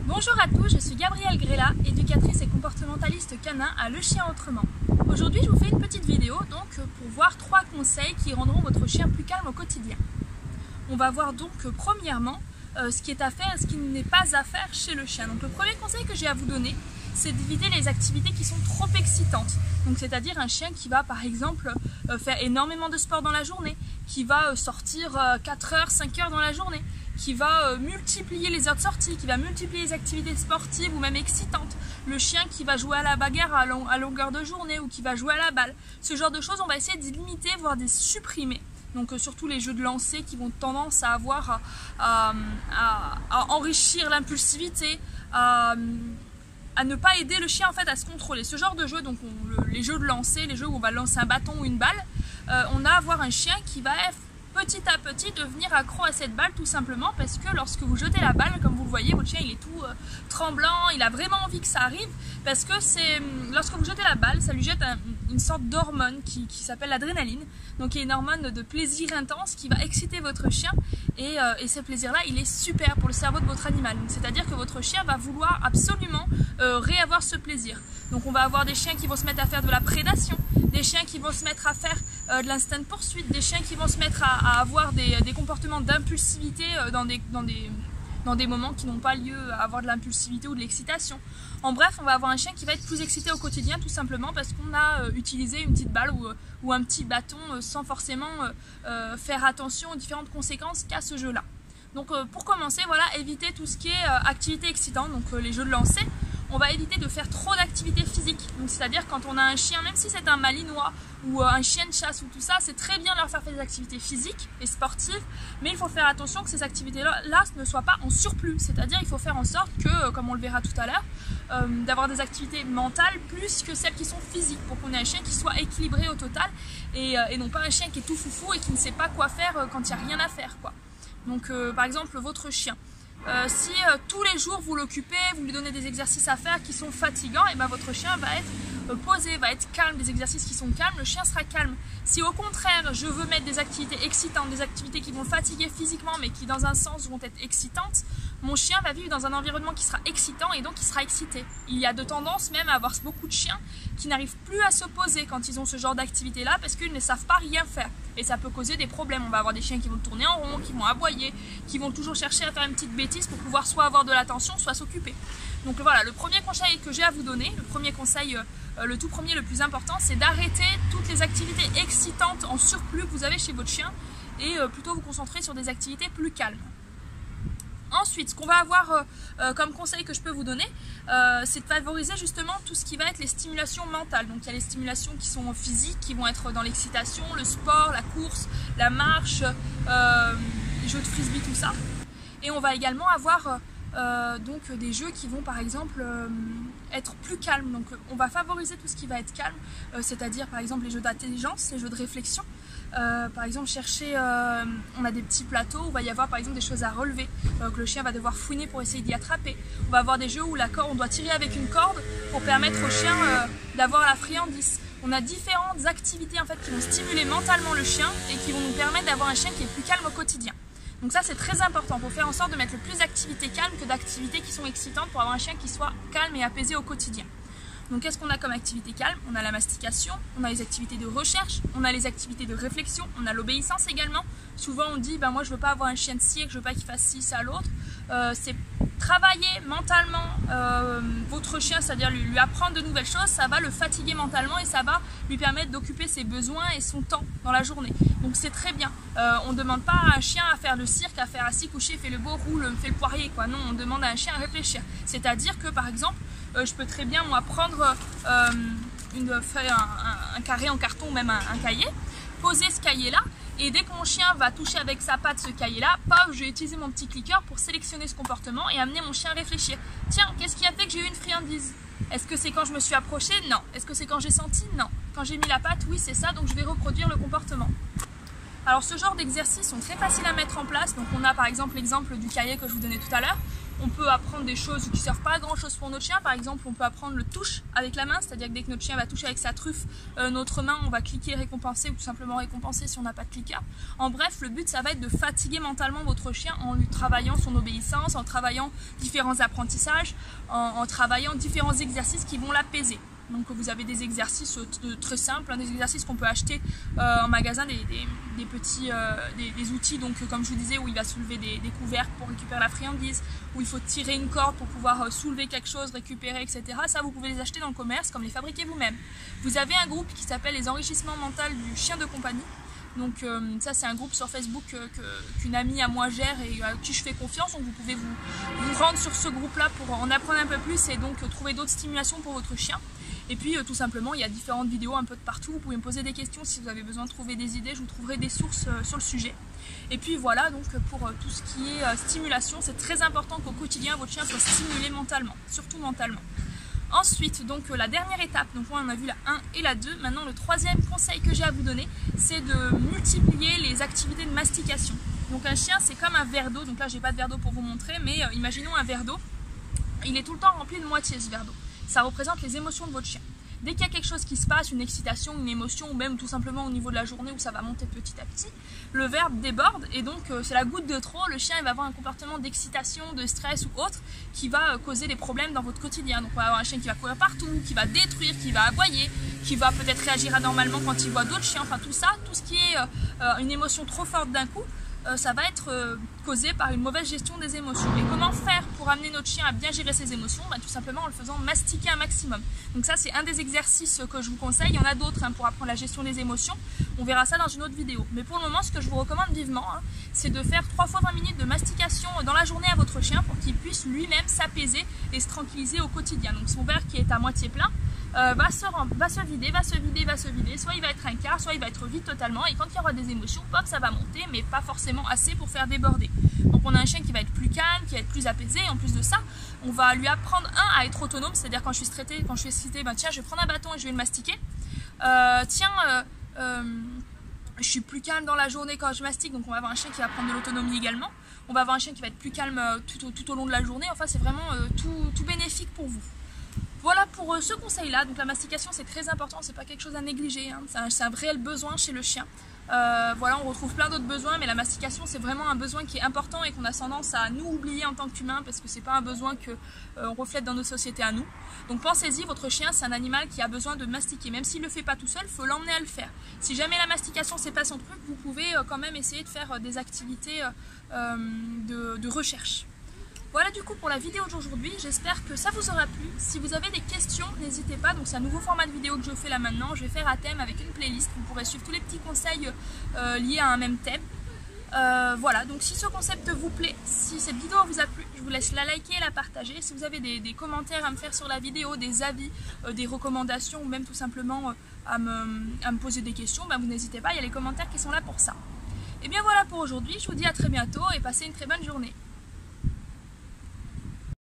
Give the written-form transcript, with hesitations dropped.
Bonjour à tous, je suis Gabrielle Grella, éducatrice et comportementaliste canin à Le Chien Autrement. Aujourd'hui, je vous fais une petite vidéo pour voir 3 conseils qui rendront votre chien plus calme au quotidien. On va voir donc premièrement ce qui est à faire et ce qui n'est pas à faire chez le chien. Donc le premier conseil que j'ai à vous donner, c'est d'éviter les activités qui sont trop excitantes. Donc c'est-à-dire un chien qui va par exemple faire énormément de sport dans la journée, qui va sortir 4 heures, 5 heures dans la journée, qui va multiplier les heures de sortie, qui va multiplier les activités sportives ou même excitantes. Le chien qui va jouer à la bagarre à longueur de journée ou qui va jouer à la balle. Ce genre de choses, on va essayer de limiter, voire de supprimer. Donc surtout les jeux de lancer qui vont tendance à avoir à enrichir l'impulsivité, à ne pas aider le chien en fait à se contrôler. Ce genre de jeu, donc les jeux de lancer, les jeux où on va lancer un bâton ou une balle, on a à avoir un chien qui va petit à petit devenir accro à cette balle, tout simplement parce que lorsque vous jetez la balle, comme vous le voyez, votre chien il est tout tremblant, il a vraiment envie que ça arrive, parce que lorsque vous jetez la balle, ça lui jette une sorte d'hormone qui s'appelle l'adrénaline, donc qui est une hormone de plaisir intense qui va exciter votre chien, et ce plaisir-là, il est super pour le cerveau de votre animal. C'est-à-dire que votre chien va vouloir absolument réavoir ce plaisir. Donc on va avoir des chiens qui vont se mettre à faire de la prédation, des chiens qui vont se mettre à faire de l'instinct de poursuite, des chiens qui vont se mettre à avoir des comportements d'impulsivité dans des moments qui n'ont pas lieu à avoir de l'impulsivité ou de l'excitation. En bref, on va avoir un chien qui va être plus excité au quotidien tout simplement parce qu'on a utilisé une petite balle ou un petit bâton sans forcément faire attention aux différentes conséquences qu'a ce jeu-là. Donc pour commencer, voilà, éviter tout ce qui est activité excitante, donc les jeux de lancer. On va éviter de faire trop d'activités physiques. Donc c'est-à-dire quand on a un chien, même si c'est un malinois ou un chien de chasse ou tout ça, c'est très bien de leur faire des activités physiques et sportives, mais il faut faire attention que ces activités-là ne soient pas en surplus. C'est-à-dire il faut faire en sorte que, comme on le verra tout à l'heure, d'avoir des activités mentales plus que celles qui sont physiques, pour qu'on ait un chien qui soit équilibré au total et non pas un chien qui est tout foufou et qui ne sait pas quoi faire quand il n'y a rien à faire, quoi. Donc par exemple votre chien. Si tous les jours vous l'occupez, vous lui donnez des exercices à faire qui sont fatigants, et ben votre chien va être posé, va être calme, des exercices qui sont calmes, le chien sera calme. Si au contraire je veux mettre des activités excitantes, des activités qui vont le fatiguer physiquement mais qui dans un sens vont être excitantes, mon chien va vivre dans un environnement qui sera excitant et donc il sera excité. Il y a de tendance même à avoir beaucoup de chiens qui n'arrivent plus à se poser quand ils ont ce genre d'activité là parce qu'ils ne savent pas rien faire. Et ça peut causer des problèmes. On va avoir des chiens qui vont tourner en rond, qui vont aboyer, qui vont toujours chercher à faire une petite bêtise pour pouvoir soit avoir de l'attention, soit s'occuper. Donc voilà, le premier conseil que j'ai à vous donner, le premier conseil, le tout premier, le plus important, c'est d'arrêter toutes les activités excitantes en surplus que vous avez chez votre chien et plutôt vous concentrer sur des activités plus calmes. Ensuite, ce qu'on va avoir comme conseil que je peux vous donner, c'est de favoriser justement tout ce qui va être les stimulations mentales. Donc il y a les stimulations qui sont physiques, qui vont être dans l'excitation, le sport, la course, la marche, les jeux de frisbee, tout ça. Et on va également avoir donc des jeux qui vont par exemple être plus calmes. Donc on va favoriser tout ce qui va être calme, c'est-à-dire par exemple les jeux d'intelligence, les jeux de réflexion. Par exemple chercher, on a des petits plateaux où il va y avoir par exemple des choses à relever, que le chien va devoir fouiner pour essayer d'y attraper. On va avoir des jeux où on doit tirer avec une corde pour permettre au chien d'avoir la friandise. On a différentes activités en fait qui vont stimuler mentalement le chien et qui vont nous permettre d'avoir un chien qui est plus calme au quotidien. Donc ça c'est très important pour faire en sorte de mettre le plus d'activités calmes que d'activités qui sont excitantes pour avoir un chien qui soit calme et apaisé au quotidien. Donc qu'est-ce qu'on a comme activité calme? On a la mastication, on a les activités de recherche, on a les activités de réflexion, on a l'obéissance également. Souvent on dit moi je veux pas avoir un chien de cirque, je veux pas qu'il fasse ci, ça, l'autre. C'est travailler mentalement votre chien, c'est-à-dire lui apprendre de nouvelles choses, ça va le fatiguer mentalement et ça va lui permettre d'occuper ses besoins et son temps dans la journée. Donc c'est très bien. On ne demande pas à un chien à faire le cirque, à faire assis, couché, fait le beau, roule, fait le poirier, quoi. Non, on demande à un chien à réfléchir. C'est-à-dire que par exemple, je peux très bien moi prendre un carré en carton ou même un cahier, poser ce cahier-là, et dès que mon chien va toucher avec sa patte ce cahier-là, paf, je vais utiliser mon petit cliqueur pour sélectionner ce comportement et amener mon chien à réfléchir. Tiens, qu'est-ce qui a fait que j'ai eu une friandise? Est-ce que c'est quand je me suis approchée? Non. Est-ce que c'est quand j'ai senti? Non. Quand j'ai mis la patte? Oui, c'est ça, donc je vais reproduire le comportement. Alors ce genre d'exercices sont très faciles à mettre en place. Donc on a par exemple l'exemple du cahier que je vous donnais tout à l'heure. On peut apprendre des choses qui ne servent pas à grand chose pour notre chien. Par exemple, on peut apprendre le touche avec la main, c'est-à-dire que dès que notre chien va toucher avec sa truffe notre main, on va cliquer récompenser ou tout simplement récompenser si on n'a pas de clicker. En bref, le but ça va être de fatiguer mentalement votre chien en lui travaillant son obéissance, en travaillant différents apprentissages, en travaillant différents exercices qui vont l'apaiser. Donc vous avez des exercices très simples, des exercices qu'on peut acheter en magasin, des petits des outils, donc comme je vous disais, où il va soulever des couvercles pour récupérer la friandise, où il faut tirer une corde pour pouvoir soulever quelque chose, récupérer, etc. Ça, vous pouvez les acheter dans le commerce, comme les fabriquer vous-même. Vous avez un groupe qui s'appelle les enrichissements mentaux du chien de compagnie. Donc ça c'est un groupe sur Facebook qu'une amie à moi gère et à qui je fais confiance. Donc vous pouvez vous rendre sur ce groupe là pour en apprendre un peu plus et donc trouver d'autres stimulations pour votre chien. Et puis tout simplement il y a différentes vidéos un peu de partout, vous pouvez me poser des questions si vous avez besoin de trouver des idées, je vous trouverai des sources sur le sujet. Et puis voilà, donc pour tout ce qui est stimulation, c'est très important qu'au quotidien votre chien soit stimulé mentalement, surtout mentalement. Ensuite, donc la dernière étape, donc on a vu la 1 et la 2, maintenant le troisième conseil que j'ai à vous donner, c'est de multiplier les activités de mastication. Donc un chien c'est comme un verre d'eau, donc là j'ai pas de verre d'eau pour vous montrer, mais imaginons un verre d'eau, il est tout le temps rempli de moitié ce verre d'eau. Ça représente les émotions de votre chien. Dès qu'il y a quelque chose qui se passe, une excitation, une émotion, ou même tout simplement au niveau de la journée où ça va monter petit à petit, le verre déborde et donc c'est la goutte de trop, le chien il va avoir un comportement d'excitation, de stress ou autre qui va causer des problèmes dans votre quotidien. Donc on va avoir un chien qui va courir partout, qui va détruire, qui va aboyer, qui va peut-être réagir anormalement quand il voit d'autres chiens, enfin tout ça, tout ce qui est une émotion trop forte d'un coup, ça va être causé par une mauvaise gestion des émotions. Et comment faire pour amener notre chien à bien gérer ses émotions? Tout simplement en le faisant mastiquer un maximum. Donc ça c'est un des exercices que je vous conseille. Il y en a d'autres pour apprendre la gestion des émotions. On verra ça dans une autre vidéo. Mais pour le moment, ce que je vous recommande vivement, c'est de faire 3 fois 20 minutes de mastication dans la journée à votre chien pour qu'il puisse lui-même s'apaiser et se tranquilliser au quotidien. Donc son verre qui est à moitié plein va se vider, soit il va être un quart, soit il va être vide totalement, et quand il y aura des émotions, pop, ça va monter, mais pas forcément assez pour faire déborder. Donc on a un chien qui va être plus calme, qui va être plus apaisé, et en plus de ça, on va lui apprendre à être autonome, c'est-à-dire quand je suis stressée, tiens, je vais prendre un bâton et je vais le mastiquer, je suis plus calme dans la journée quand je mastique, donc on va avoir un chien qui va prendre de l'autonomie également, on va avoir un chien qui va être plus calme tout au long de la journée, enfin c'est vraiment tout bénéfique pour vous. Voilà pour ce conseil-là. Donc la mastication c'est très important, c'est pas quelque chose à négliger, c'est un réel besoin chez le chien. Voilà, on retrouve plein d'autres besoins, mais la mastication c'est vraiment un besoin qui est important et qu'on a tendance à nous oublier en tant qu'humain parce que c'est pas un besoin qu'on reflète dans nos sociétés à nous. Donc pensez-y, votre chien c'est un animal qui a besoin de mastiquer, même s'il le fait pas tout seul, il faut l'emmener à le faire. Si jamais la mastication c'est pas son truc, vous pouvez quand même essayer de faire des activités de recherche. Voilà du coup pour la vidéo d'aujourd'hui, j'espère que ça vous aura plu. Si vous avez des questions, n'hésitez pas, donc c'est un nouveau format de vidéo que je fais là maintenant, je vais faire à thème avec une playlist, vous pourrez suivre tous les petits conseils liés à un même thème. Voilà, donc si ce concept vous plaît, si cette vidéo vous a plu, je vous laisse la liker et la partager. Si vous avez des commentaires à me faire sur la vidéo, des avis, des recommandations ou même tout simplement à me poser des questions, vous n'hésitez pas, il y a les commentaires qui sont là pour ça. Et bien voilà pour aujourd'hui, je vous dis à très bientôt et passez une très bonne journée.